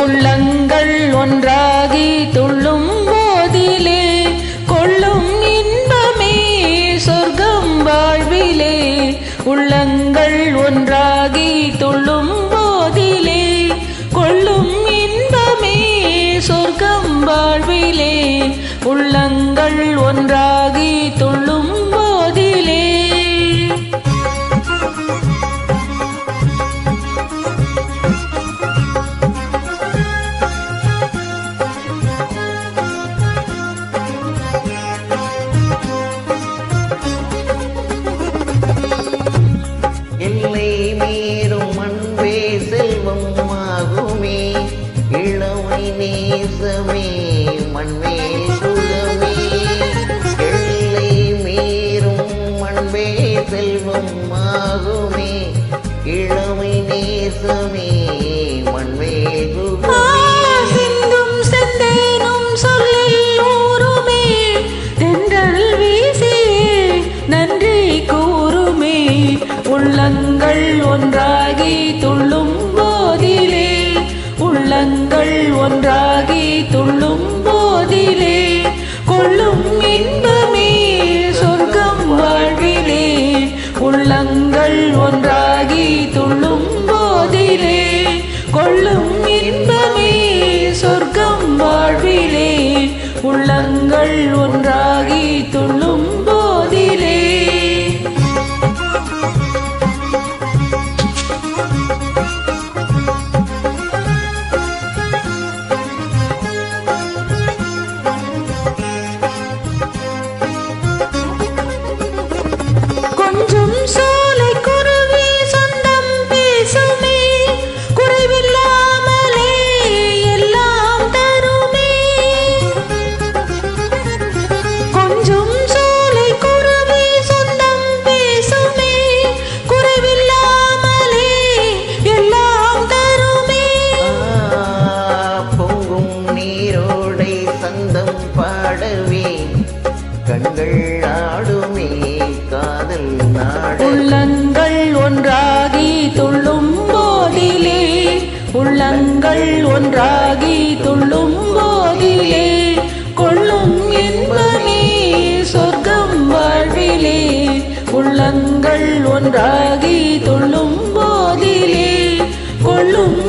உள்ளங்கள் ஒன்றாகி துள்ளும் போதிலே கொள்ளும் இன்பமே சொர்க்கம் வாழ்விலே. உள்ளங்கள் ஒன்றாகி துள்ளும் போதிலே கொள்ளும் இன்பமே சொர்க்கம் வாழ்விலே. உள்ளங்கள் ஒன்றாகி துள்ளும் போதிலே. எல்லை மீறும் அன்பே செல்வம் ஆகுமே இளமை நேசமே மண்மே சுகமே. எல்லை மீறும் அன்பே செல்வம் ஆகுமே இளமை நேசமே மண்மே சுகமே. சிந்தும் செந்தேனும் சொல்லில் ஊருமே தென்றல் வீசியே நன்றி கூறுமே. உள்ளங்கள் ஒன்றாகி துள்ளும் போதிலே உள்ளங்கள் ஒன்றாகி துள்ளும் போதிலே கொள்ளும் இன்பமே சொர்க்கம் வாழ்விலே. உள்ளங்கள் ஒன்றாகி துள்ளும் போதிலே கொள்ளும் இன்பமே சொர்க்கம் வாழ்விலே. உள்ளங்கள் ஒன்றாகி துள்ளும் போதிலே. கொஞ்சம் சோலை குருவி சொந்தம் பேசுமே குறைவில்லாமலே எல்லாம் தருமே. கொஞ்சம் சோலை குருவி சொந்தம் பேசுமே குறைவில்லாமலே எல்லாம் தருமே. பொங்கும் நீரோடை சந்தம் பாடவே கண்கள் ஆடுமே காதல் நாட. உள்ளங்கள் ஒன்றாகி துள்ளும் போதிலே உள்ளங்கள் ஒன்றாகி துள்ளும் போதிலே கொள்ளும் இன்பமே சொர்க்கம் வாழ்விலே. உள்ளங்கள் ஒன்றாகி துள்ளும் போதிலே கொள்ளும்